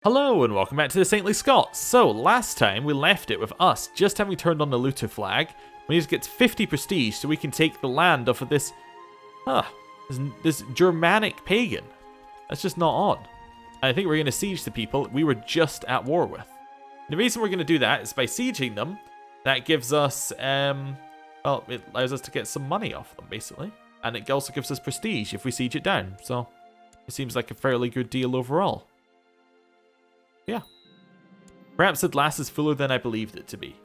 Hello and welcome back to the Saintly Scots. So last time we left it with us just having turned on the looter flag. We need to get 50 prestige so we can take the land off of this Germanic pagan. That's just not on. I think we're going to siege the people we were just at war with. And the reason we're going to do that is by sieging them, that gives us, well, it allows us to get some money off them basically. And it also gives us prestige if we siege it down. So it seems like a fairly good deal overall. Yeah. Perhaps the glass is fuller than I believed it to be.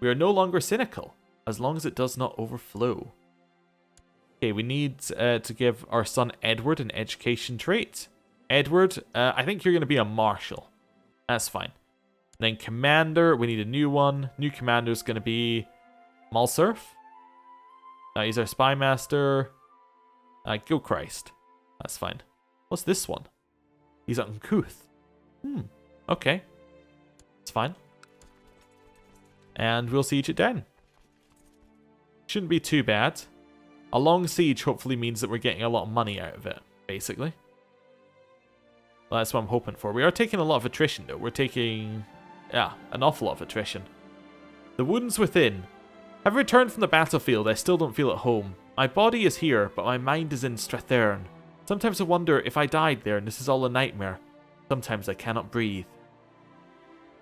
We are no longer cynical, as long as it does not overflow. Okay, we need to give our son Edward an education trait. Edward, I think you're going to be a marshal. That's fine. And then commander, we need a new one. New commander is going to be Malsurf. He's our spy master. Gilchrist. That's fine. What's this one? He's uncouth. Okay. It's fine. And we'll siege it down. Shouldn't be too bad. A long siege hopefully means that we're getting a lot of money out of it, basically. Well, that's what I'm hoping for. We are taking a lot of attrition, though. We're taking, yeah, an awful lot of attrition. The wounds within. I've returned from the battlefield. I still don't feel at home. My body is here, but my mind is in Strathern. Sometimes I wonder if I died there and this is all a nightmare. Sometimes I cannot breathe.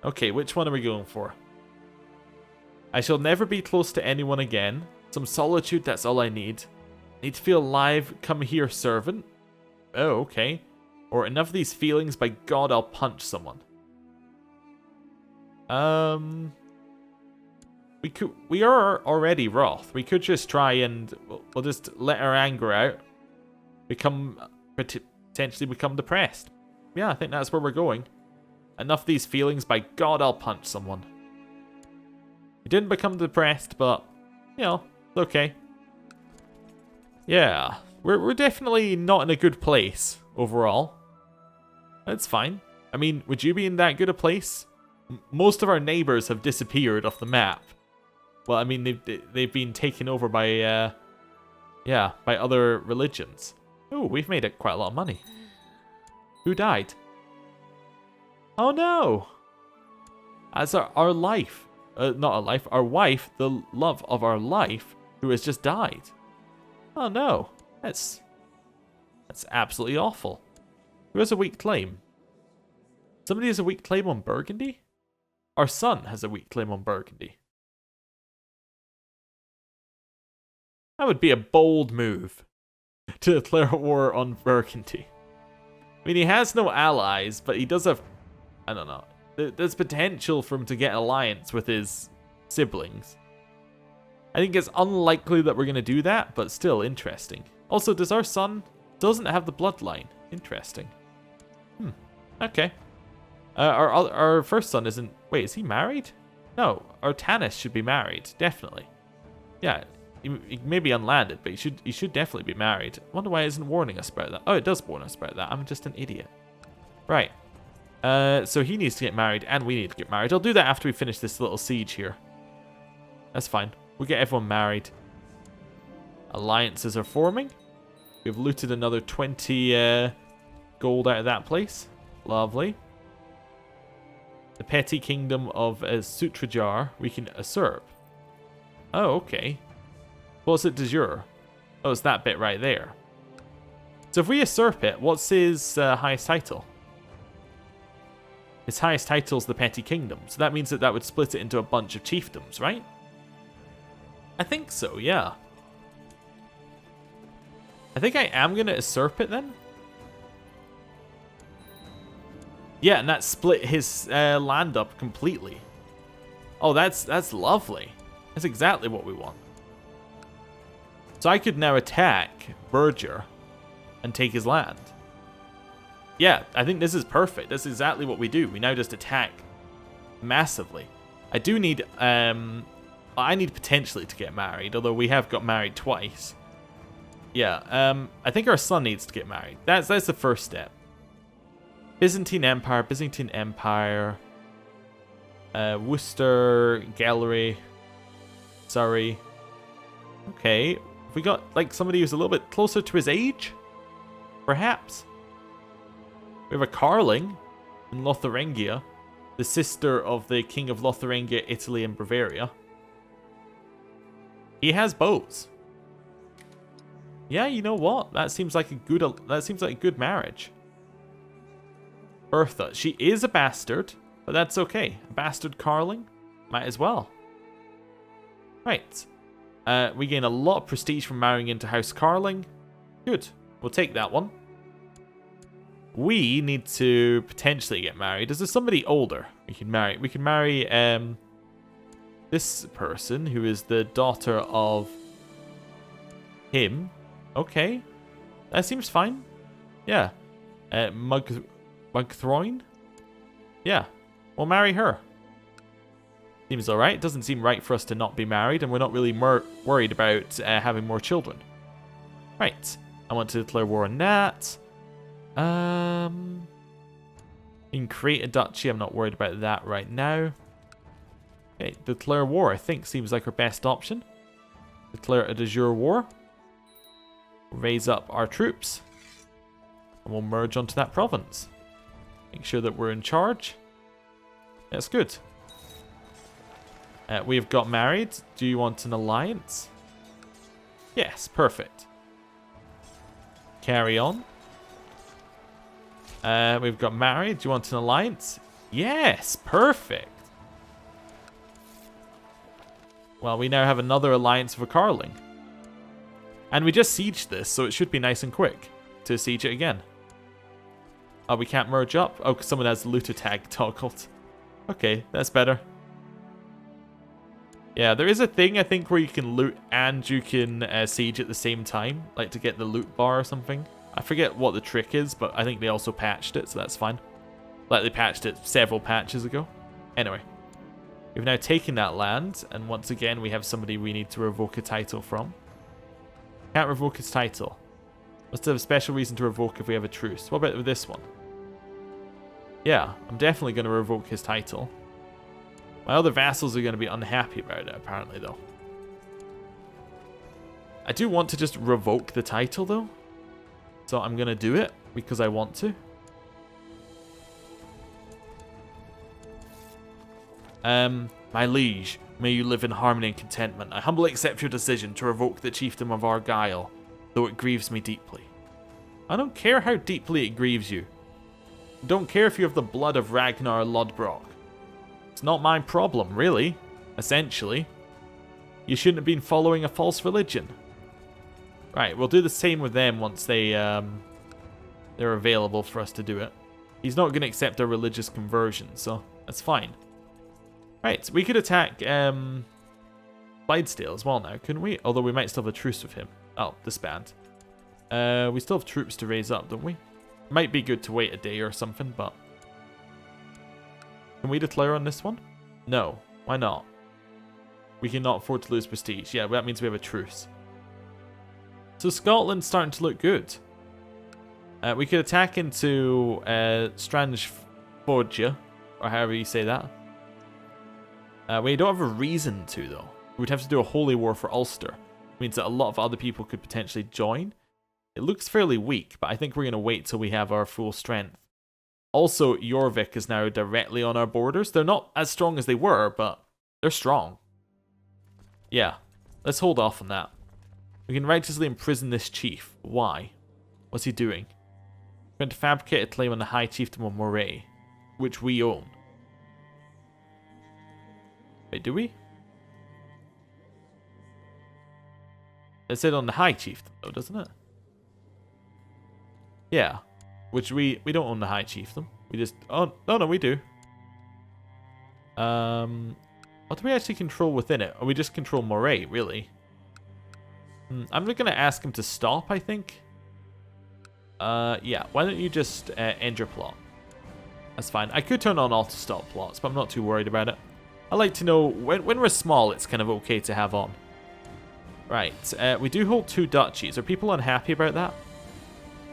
Okay, which one are we going for? I shall never be close to anyone again. Some solitude, that's all I need. Need to feel alive. Come here, servant. Oh, okay. Or enough of these feelings. By God, I'll punch someone. We are already wroth. We could just try and we'll just let our anger out. Potentially become depressed. Yeah, I think that's where we're going. Enough of these feelings. By God, I'll punch someone. We didn't become depressed, but you know, it's okay. Yeah, we're definitely not in a good place overall. That's fine. I mean, would you be in that good a place? Most of our neighbors have disappeared off the map. Well, I mean, they've been taken over by yeah, by other religions. Oh, we've made it quite a lot of money. Who died? Oh no! As our life, not our life, our wife, the love of our life, who has just died. Oh no, that's absolutely awful. Who has a weak claim? Somebody has a weak claim on Burgundy? Our son has a weak claim on Burgundy. That would be a bold move to declare war on Burgundy. I mean, he has no allies, but he does have, I don't know, there's potential for him to get alliance with his siblings. I think it's unlikely that we're going to do that, but still interesting. Also, does our son doesn't have the bloodline? Interesting. Okay. Our first son isn't, wait, is he married? No, our Tanis should be married, definitely. Yeah, he may be unlanded, but he should definitely be married. I wonder why it isn't warning us about that. Oh, it does warn us about that. I'm just an idiot. Right. So he needs to get married, and we need to get married. I'll do that after we finish this little siege here. That's fine. We'll get everyone married. Alliances are forming. We've looted another 20 gold out of that place. Lovely. The petty kingdom of Sutrajar we can usurp. Oh, okay. What's it de jure? Oh, it's that bit right there. So if we usurp it, what's his highest title? His highest title is the petty kingdom. So that means that would split it into a bunch of chiefdoms, right? I think so, yeah. I think I am going to usurp it then. Yeah, and that split his land up completely. Oh, that's lovely. That's exactly what we want. So I could now attack Berger and take his land. Yeah, I think this is perfect. That's exactly what we do. We now just attack massively. I do need, I need potentially to get married, although we have got married twice. Yeah, I think our son needs to get married. That's the first step. Byzantine Empire, Worcester, Gallery, Surrey. Okay, have we got like somebody who's a little bit closer to his age? Perhaps. We have a Carling. in Lotharingia, the sister of the king of Lotharingia, Italy, and Bavaria. He has bows. Yeah, you know what? That seems like a good marriage. Bertha, she is a bastard, but that's okay. A bastard Carling, might as well. Right. We gain a lot of prestige from marrying into House Carling. Good. We'll take that one. We need to potentially get married. Is there somebody older we can marry? We can marry this person who is the daughter of him. Okay. That seems fine. Yeah. Mugthroin? Yeah. We'll marry her. Seems alright. It doesn't seem right for us to not be married, and we're not really worried about having more children. Right. I want to declare war on that. You can create a duchy. I'm not worried about that right now. Okay, declare war, I think, seems like our best option. Declare a de jure war. Raise up our troops. And we'll merge onto that province. Make sure that we're in charge. That's good. We've got married. Do you want an alliance? Yes, perfect. Carry on. We've got married. Do you want an alliance? Yes, perfect. Well, we now have another alliance for Carling. And we just sieged this, so it should be nice and quick to siege it again. Oh, we can't merge up? Oh, because someone has the looter tag toggled. Okay, that's better. Yeah, there is a thing, I think, where you can loot and you can siege at the same time. Like to get the loot bar or something. I forget what the trick is, but I think they also patched it, so that's fine. Like they patched it several patches ago. Anyway. We've now taken that land, and once again we have somebody we need to revoke a title from. Can't revoke his title. Must have a special reason to revoke if we have a truce. What about with this one? Yeah, I'm definitely going to revoke his title. My other vassals are going to be unhappy about it, apparently, though. I do want to just revoke the title, though. So I'm going to do it, because I want to. My liege, may you live in harmony and contentment. I humbly accept your decision to revoke the chiefdom of Argyle, though it grieves me deeply. I don't care how deeply it grieves you. I don't care if you have the blood of Ragnar Lodbrok. It's not my problem, really, essentially. You shouldn't have been following a false religion. Right, we'll do the same with them once they're available for us to do it. He's not going to accept our religious conversion, so that's fine. Right, we could attack Clydesdale as well now, couldn't we? Although we might still have a truce with him. Oh, disband. We still have troops to raise up, don't we? Might be good to wait a day or something, but... Can we declare on this one? No. Why not? We cannot afford to lose prestige. Yeah, that means we have a truce. So Scotland's starting to look good. We could attack into Strangeforgia, or however you say that. We don't have a reason to, though. We'd have to do a holy war for Ulster. It means that a lot of other people could potentially join. It looks fairly weak, but I think we're going to wait till we have our full strength. Also, Jorvik is now directly on our borders. They're not as strong as they were, but they're strong. Yeah, let's hold off on that. We can righteously imprison this chief. Why? What's he doing? We're going to fabricate a claim on the High Chiefdom of Moray, which we own. Wait, do we? It said on the High Chiefdom, though, doesn't it? Yeah. Which we don't own the High Chiefdom. We just... Oh, no, we do. What do we actually control within it? Or we just control Moray, really? I'm going to ask him to stop, I think. Yeah. Why don't you just end your plot? That's fine. I could turn on auto-stop plots, but I'm not too worried about it. I like to know when we're small, it's kind of okay to have on. Right. We do hold 2 duchies. Are people unhappy about that?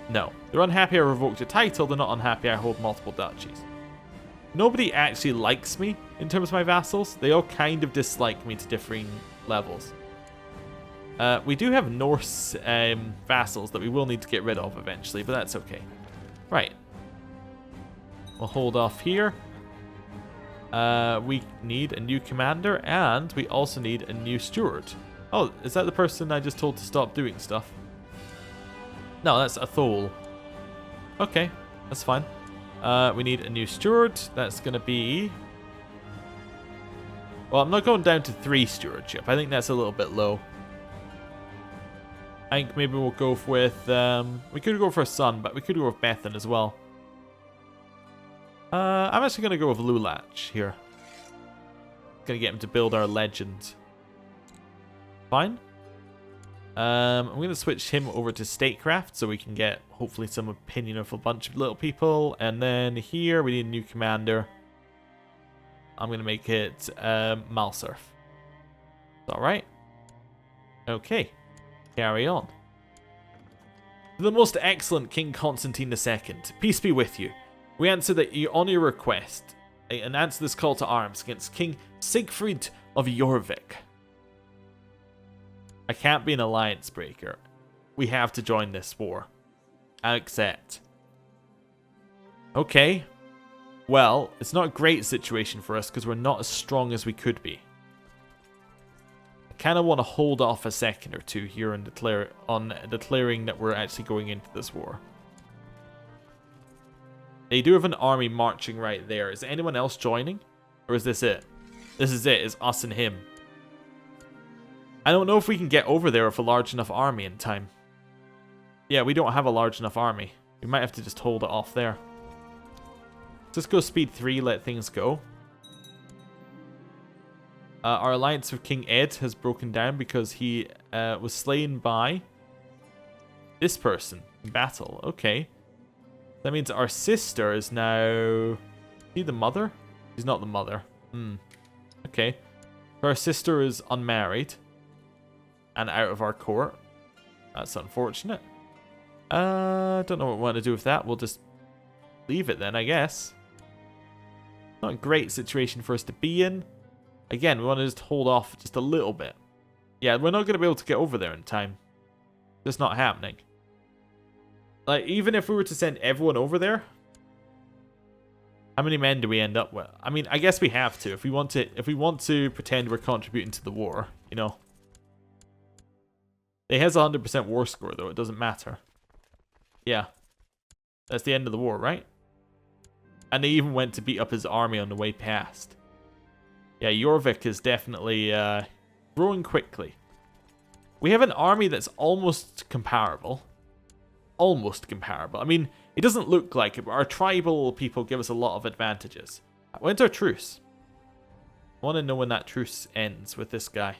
No. They're unhappy I revoked a title. They're not unhappy I hold multiple duchies. Nobody actually likes me in terms of my vassals. They all kind of dislike me to differing levels. We do have Norse vassals that we will need to get rid of eventually, but that's okay. Right. We'll hold off here. We need a new commander, and we also need a new steward. Oh, is that the person I just told to stop doing stuff? No, that's Athol. Okay, that's fine. We need a new steward. That's going to be... Well, I'm not going down to 3 stewardship. I think that's a little bit low. I think maybe we'll go with... we could go for a son, but we could go with Bethan as well. I'm actually going to go with Lulach here. Going to get him to build our legend. Fine. I'm going to switch him over to statecraft so we can get hopefully some opinion of a bunch of little people. And then here we need a new commander. I'm going to make it Malsurf. Alright. Okay. Carry on. The most excellent King Constantine II, peace be with you. We answer that you on your request and answer this call to arms against King Siegfried of Jorvik. I can't be an alliance breaker. We have to join this war. I accept. Okay. Well, it's not a great situation for us because we're not as strong as we could be. I kind of want to hold off a second or two here and declaring that we're actually going into this war. They do have an army marching right there. Is anyone else joining? Or is this it? This is it. It's us and him. I don't know if we can get over there with a large enough army in time. Yeah, we don't have a large enough army. We might have to just hold it off there. Just go speed 3, let things go. Our alliance with King Ed has broken down because he was slain by this person in battle. Okay. That means our sister is now... Is he the mother? She's not the mother. Okay. Our sister is unmarried. And out of our court. That's unfortunate. Don't know what we want to do with that. We'll just leave it then, I guess. Not a great situation for us to be in. Again, we want to just hold off just a little bit. Yeah, we're not going to be able to get over there in time. It's not happening. Like, even if we were to send everyone over there, how many men do we end up with? I mean, I guess we have to if we want to pretend we're contributing to the war, you know. It has a 100% war score though, it doesn't matter. Yeah. That's the end of the war, right? And they even went to beat up his army on the way past. Yeah, Jorvik is definitely growing quickly. We have an army that's almost comparable. Almost comparable. I mean, it doesn't look like it, but our tribal people give us a lot of advantages. When's our truce? I want to know when that truce ends with this guy.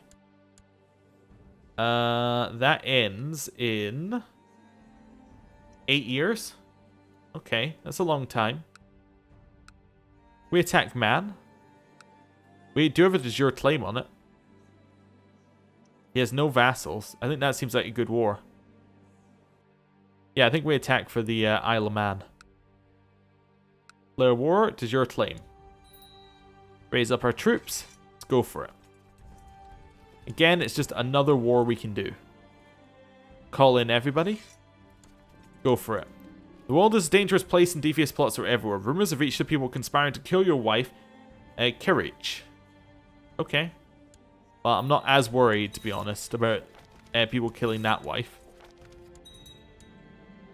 That ends in 8 years. Okay, that's a long time. We attack Man. We do have a de jure claim on it. He has no vassals. I think that seems like a good war. Yeah, I think we attack for the Isle of Man. Declare war, de jure claim. Raise up our troops. Let's go for it. Again, it's just another war we can do. Call in everybody. Go for it. The world is a dangerous place and devious plots are everywhere. Rumors have reached the people conspiring to kill your wife, Kirich. Okay. Well, I'm not as worried, to be honest, about people killing that wife.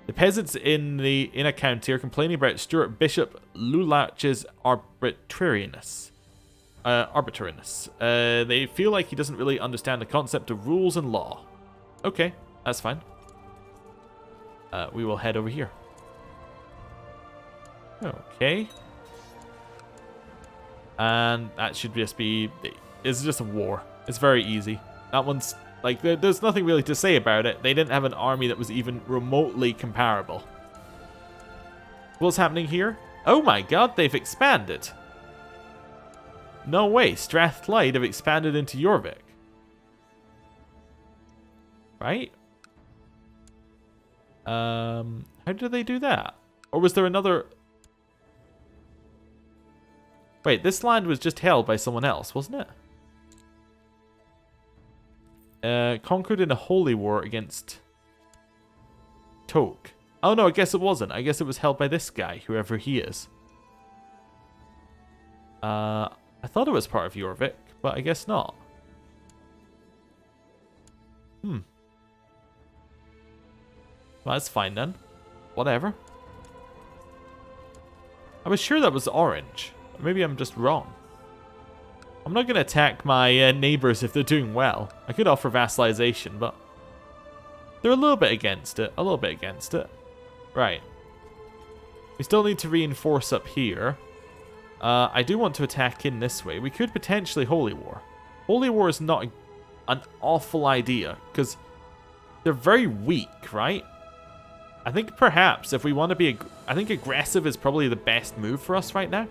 The peasants in a county are complaining about Stuart Bishop Lulach's arbitrariness. They feel like he doesn't really understand the concept of rules and law. Okay, that's fine. We will head over here. Okay. And that should just be... It's just a war. It's very easy. That one's... Like, there's nothing really to say about it. They didn't have an army that was even remotely comparable. What's happening here? Oh my god, they've expanded. No way, Strathclyde have expanded into Jorvik. Right? How did they do that? Or was there another... Wait, this land was just held by someone else, wasn't it? Conquered in a holy war against Toke. Oh no, I guess it wasn't. I guess it was held by this guy, whoever he is. I thought it was part of Jorvik, but I guess not. Well, that's fine then. Whatever. I was sure that was orange. Maybe I'm just wrong. I'm not going to attack my neighbors if they're doing well. I could offer vassalization, but they're a little bit against it. A little bit against it. Right. We still need to reinforce up here. I do want to attack in this way. We could potentially Holy War. Holy War is not an awful idea, because they're very weak, right? I think perhaps if we want to be... I think aggressive is probably the best move for us right now.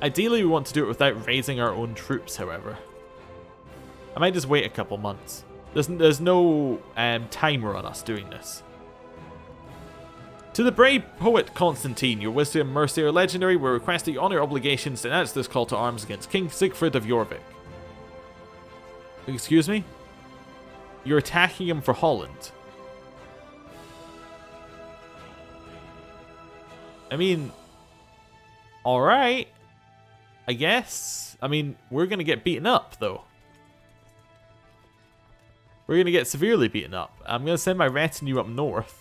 Ideally, we want to do it without raising our own troops, however. I might just wait a couple months. There's no timer on us doing this. To the brave poet Constantine, your wisdom and mercy are legendary. We request that you honor your obligations to announce this call to arms against King Sigfrid of Jorvik. Excuse me? You're attacking him for Holland. I mean, alright. I guess. I mean, we're going to get beaten up, though. We're going to get severely beaten up. I'm going to send my retinue up north.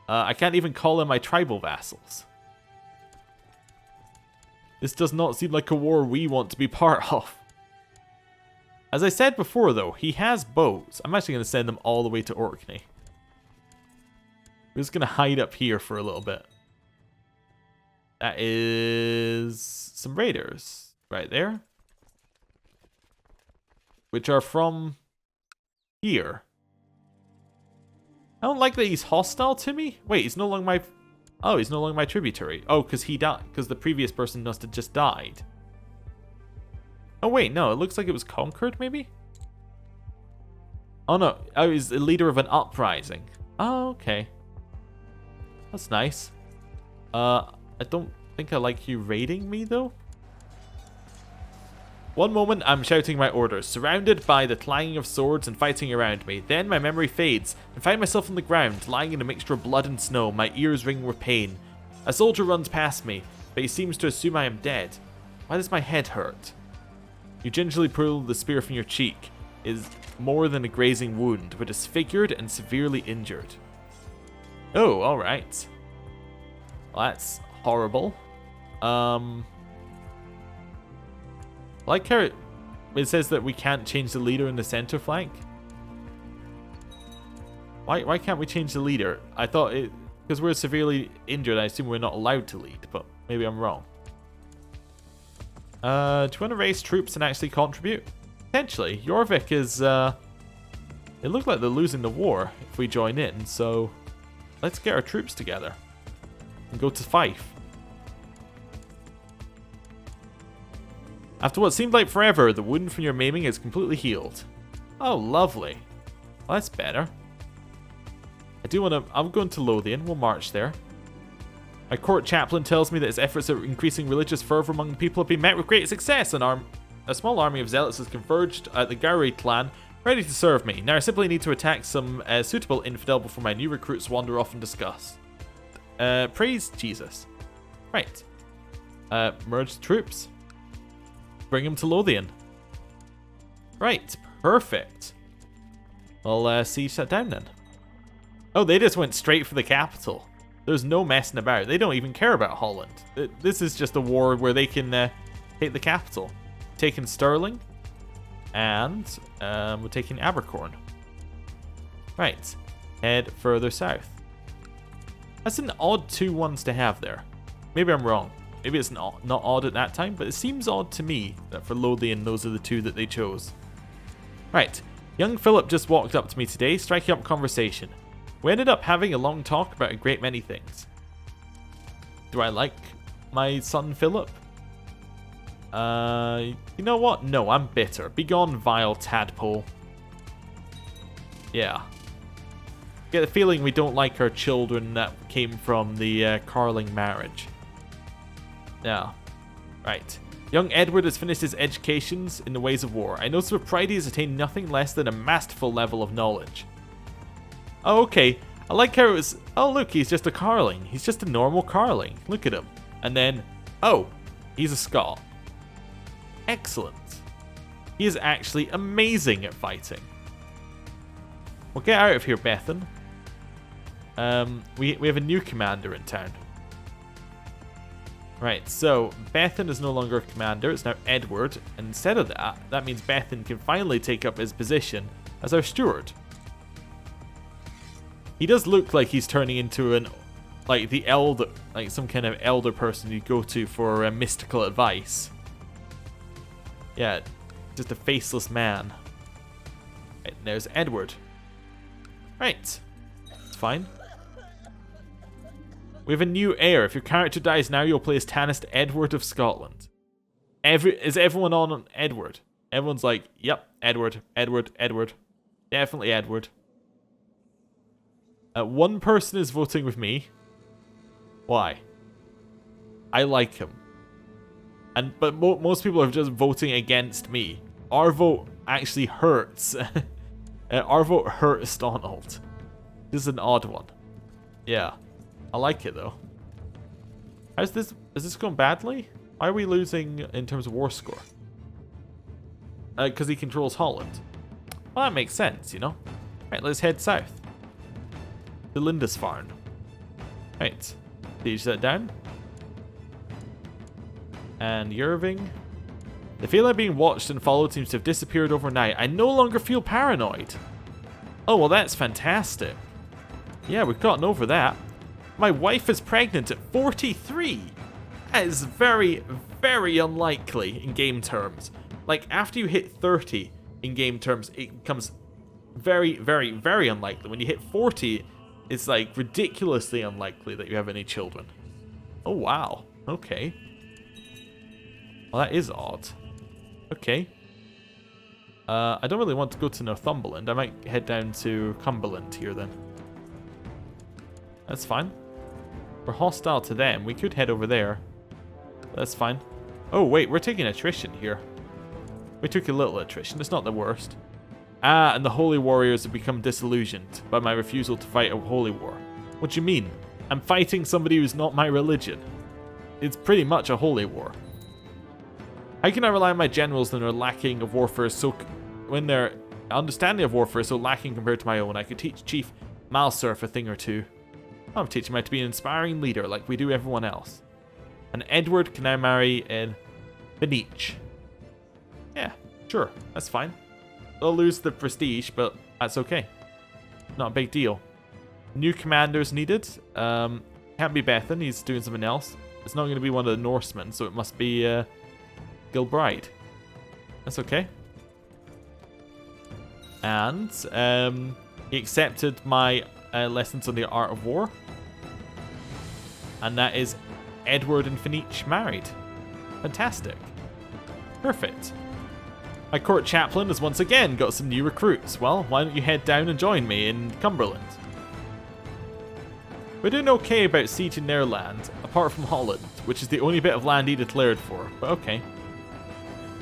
I can't even call in my tribal vassals. This does not seem like a war we want to be part of. As I said before, though, he has boats. I'm actually going to send them all the way to Orkney. We're just going to hide up here for a little bit. That is some raiders right there. Which are from here. I don't like that he's hostile to me. Wait, he's no longer my... Oh, he's no longer my tributary. Oh, because he died. Because the previous person must have just died. Oh, wait, no. It looks like it was conquered, maybe? Oh, no. Oh, he's the leader of an uprising. Oh, okay. That's nice. I don't think I like you raiding me, though. One moment, I'm shouting my orders, surrounded by the clanging of swords and fighting around me. Then my memory fades, and find myself on the ground, lying in a mixture of blood and snow. My ears ring with pain. A soldier runs past me, but he seems to assume I am dead. Why does my head hurt? You gingerly pull the spear from your cheek. It is more than a grazing wound, but disfigured and severely injured. Oh, alright. Well, that's horrible. Like how it says that we can't change the leader in the center flank. Why can't we change the leader? I thought it... Because we're severely injured, I assume we're not allowed to lead, but maybe I'm wrong. Do you want to raise troops and actually contribute? Potentially. Jorvik is... It looks like they're losing the war if we join in, so... Let's get our troops together. And go to Fife. After what seemed like forever, the wound from your maiming is completely healed. Oh, lovely. Well, that's better. I do want to... I'm going to Lothian. We'll march there. My court chaplain tells me that his efforts at increasing religious fervor among the people have been met with great success. A small army of zealots has converged at the Gowrie clan, ready to serve me. Now I simply need to attack some suitable infidel before my new recruits wander off in disgust. Praise Jesus. Right. Merge troops. Bring him to Lothian. Right, perfect. Well, siege that down then. Oh, they just went straight for the capital. There's no messing about. They don't even care about Holland. This is just a war where they can take the capital. Taking Stirling. And we're taking Abercorn. Right, head further south. That's an odd 2 ones to have there. Maybe I'm wrong. Maybe it's not odd at that time, but it seems odd to me that for Lothian, those are the 2 that they chose. Right, young Philip just walked up to me today, striking up conversation. We ended up having a long talk about a great many things. Do I like my son Philip? You know what? No, I'm bitter. Begone, vile tadpole. Yeah. Get the feeling we don't like our children that came from the Carling marriage. Yeah. Right. Young Edward has finished his educations in the ways of war. I notice with pride he has attained nothing less than a masterful level of knowledge. Oh, okay. I like how it was... Oh, look, he's just a Carling. He's just a normal Carling. Look at him. And then... Oh, He's a Scot. Excellent. He is actually amazing at fighting. Well, get out of here, Bethan. We have a new commander in town. Right, so Bethan is no longer a commander. It's now Edward. And instead of that, that means Bethan can finally take up his position as our steward. He does look like he's turning into an, like the elder, like some kind of elder person you go to for mystical advice. Yeah, just a faceless man. Right, there's Edward. Right, it's fine. We have a new heir. If your character dies now, you'll play as Tanist Edward of Scotland. Is everyone on Edward? Everyone's like, yep, Edward, Edward, Edward. Definitely Edward. One person is voting with me. Why? I like him. But most people are just voting against me. Our vote actually hurts. Our vote hurts Donald. This is an odd one. Yeah. I like it though. Is this going badly? Why are we losing in terms of war score? Because he controls Holland. Well, that makes sense, you know. Right, let's head south. To Lindisfarne. Right. Siege that down. And Yerving. The feeling of being watched and followed seems to have disappeared overnight. I no longer feel paranoid. Oh, well, that's fantastic. Yeah, we've gotten over that. My wife is pregnant at 43. That is very, very unlikely in game terms. Like, after you hit 30 in game terms, it becomes very, very, very unlikely. When you hit 40, it's like ridiculously unlikely that you have any children. Oh, wow. Okay. Well, that is odd. Okay. I don't really want to go to Northumberland. I might head down to Cumberland here then. That's fine. We're hostile to them. We could head over there. That's fine. Oh, wait. We're taking attrition here. We took a little attrition. It's not the worst. Ah, and the Holy Warriors have become disillusioned by my refusal to fight a holy war. What do you mean? I'm fighting somebody who's not my religion. It's pretty much a holy war. How can I rely on my generals when their lacking of warfare when their understanding of warfare is so lacking compared to my own? I could teach Chief Malsurf a thing or two. I'm teaching him how to be an inspiring leader like we do everyone else. And Edward can now marry in Beniche. Yeah, sure, that's fine. They'll lose the prestige, but that's okay. Not a big deal. New commanders needed. Can't be Bethan, he's doing something else. It's not going to be one of the Norsemen, so it must be Gilbride. That's okay. And he accepted my lessons on the art of war. And that is Edward and Finiche married. Fantastic. Perfect. My court chaplain has once again got some new recruits. Well, why don't you head down and join me in Cumberland? We're doing okay about sieging their land, apart from Holland, which is the only bit of land he declared for, but okay.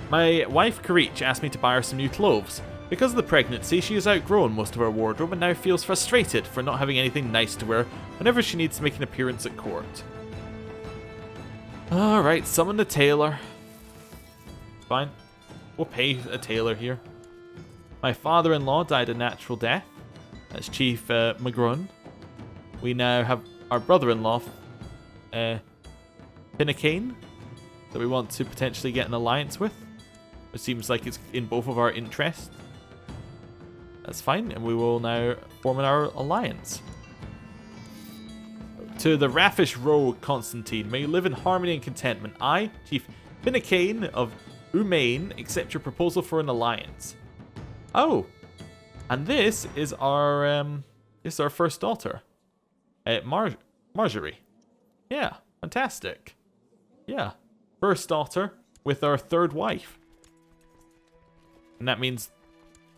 My wife Karich asked me to buy her some new clothes. Because of the pregnancy, she has outgrown most of her wardrobe and now feels frustrated for not having anything nice to wear whenever she needs to make an appearance at court. Alright, summon the tailor. Fine. We'll pay a tailor here. My father-in-law died a natural death. That's Chief McGrun. We now have our brother-in-law, Pinnacane, that we want to potentially get an alliance with. It seems like it's in both of our interests. That's fine, and we will now form our alliance. To the raffish rogue Constantine, may you live in harmony and contentment. I, Chief Pinnacane of Umain, accept your proposal for an alliance. Oh, and this is our first daughter, Marjorie. Yeah, fantastic. Yeah, first daughter with our third wife, and that means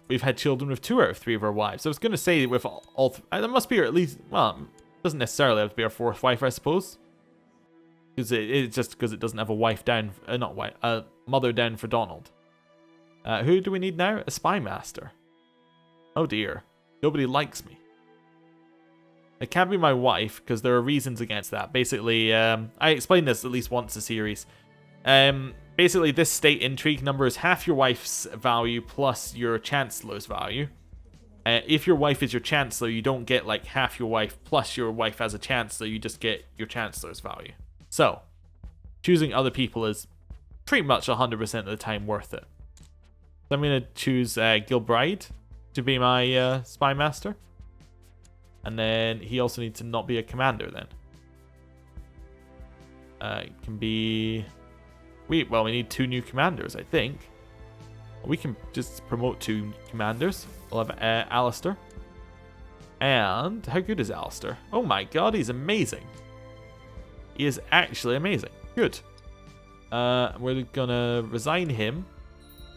we've had children with 2 out of 3 of our wives. I was going to say with all that must be at least, well, it doesn't necessarily have to be our 4th wife, I suppose. Because it's just because it doesn't have a wife down, a mother down for Donald. Who do we need now? A spy master. Oh dear. Nobody likes me. It can't be my wife, because there are reasons against that. Basically, I explained this at least once a series. Basically, this state intrigue number is half your wife's value plus your chancellor's value. If your wife is your chancellor, you don't get like half your wife plus your wife as a chancellor. You just get your chancellor's value. So, choosing other people is pretty much 100% of the time worth it. So I'm going to choose Gilbride to be my spy master. And then he also needs to not be a commander then. It can be... we need 2 new commanders, I think. We can just promote 2 commanders. We'll have Alistair. And how good is Alistair? Oh my god, he's amazing. He is actually amazing. Good. We're gonna resign him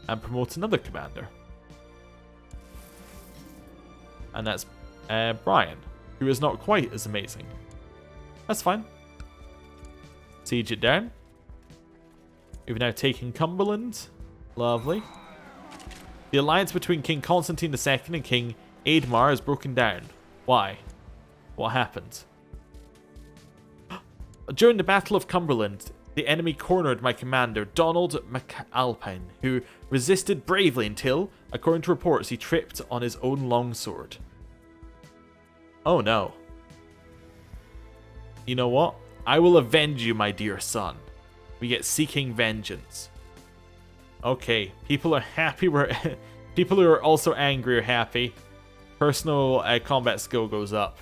and promote another commander. And that's Brian, who is not quite as amazing. That's fine. Siege it down. We've now taken Cumberland. Lovely. The alliance between King Constantine II and King Aedmar has broken down. Why? What happened? During the Battle of Cumberland, the enemy cornered my commander, Donald MacAlpine, who resisted bravely until, according to reports, he tripped on his own longsword. Oh no. You know what? I will avenge you, my dear son. We get seeking vengeance. Okay, people are happy. People who are also angry are happy. Personal combat skill goes up.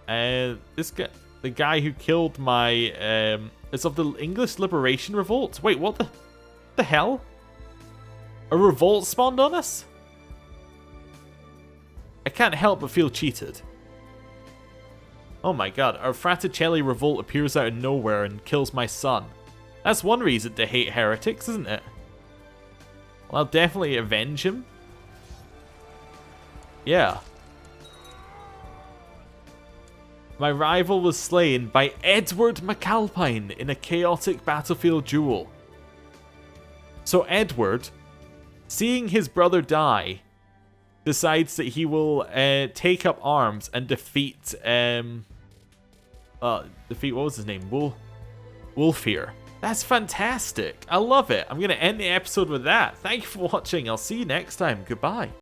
This guy, the guy who killed my, is of the English Liberation Revolt. Wait, what the hell? A revolt spawned on us? I can't help but feel cheated. Oh my god, our Fraticelli revolt appears out of nowhere and kills my son. That's one reason to hate heretics, isn't it? Well, I'll definitely avenge him. Yeah. My rival was slain by Edward MacAlpine in a chaotic battlefield duel. So Edward, seeing his brother die, decides that he will take up arms and defeat what was his name? Wulfhere. That's fantastic. I love it. I'm going to end the episode with that. Thank you for watching. I'll see you next time. Goodbye.